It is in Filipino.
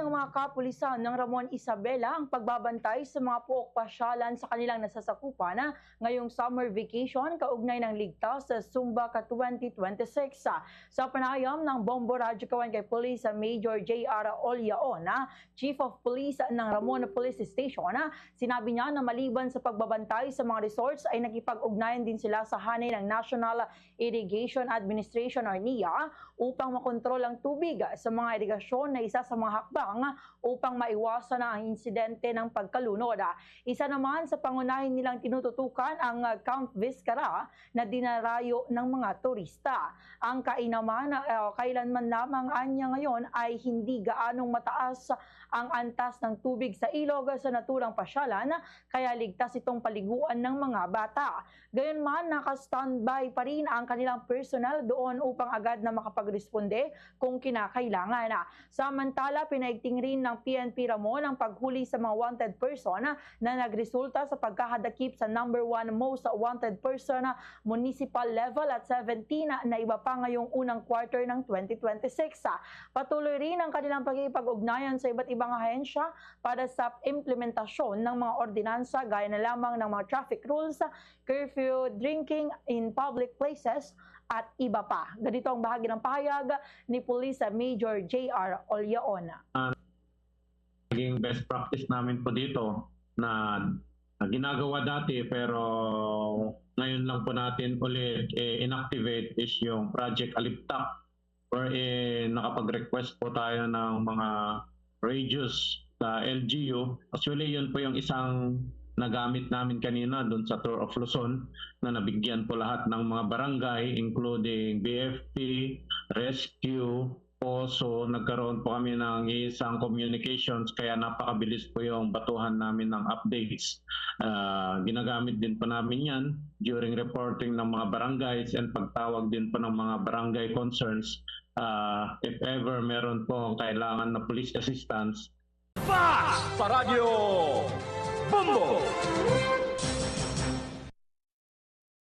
ng mga kapulisan ng Ramon Isabela ang pagbabantay sa mga puok pasyalan sa kanilang nasasakupan ngayong summer vacation kaugnay ng ligtas sa Zumba ka 2026. Sa panayam ng Bombo Radyo Kawan kay Police Major J.R. Olyaon, Chief of Police ng Ramon Police Station, sinabi niya na maliban sa pagbabantay sa mga resorts ay nakipag-ugnayan din sila sa hanay ng National Irrigation Administration or NIA upang makontrol ang tubig sa mga irigasyon na isa sa mga hakbang upang maiwasan ang insidente ng pagkalunod. Isa naman sa pangunahin nilang tinututukan ang Camp Vizcara na dinarayo ng mga turista. Ang kainaman kailanman lamang anya ngayon ay hindi gaanong mataas ang antas ng tubig sa ilog sa naturang pasyalan kaya ligtas itong paliguan ng mga bata. Gayunman naka-standby pa rin ang kanilang personnel doon upang agad na makapagresponde kung kinakailangan. Samantala, pinaigting rin ng PNP Ramon ang paghuli sa mga wanted person na nagresulta sa pagkahadakip sa number 1 most wanted person municipal level at 17 na iba pa ngayong unang quarter ng 2026. Patuloy rin ang kanilang pagkikipag-ugnayan sa iba't ibang ahensya para sa implementasyon ng mga ordinansa gaya na lamang ng mga traffic rules, curfew, drinking in public places at iba pa. Ganito ang bahagi ng pahayag ni Police Major J.R. Olyaon. Naging best practice namin po dito na ginagawa dati pero ngayon lang po natin ulit inactivate is yung Project Aliptak wherein nakapag-request po tayo ng mga radios sa LGU. Actually yun po yung isang nagamit namin kanina doon sa Tour of Luzon na nabigyan po lahat ng mga barangay including BFP, Rescue, POSO. Nagkaroon po kami ng isang communications kaya napakabilis po yung batuhan namin ng updates. Ginagamit din po namin yan during reporting ng mga barangays and pagtawag din po ng mga barangay concerns if ever meron po kailangan na police assistance. Fast sa radyo Bombo!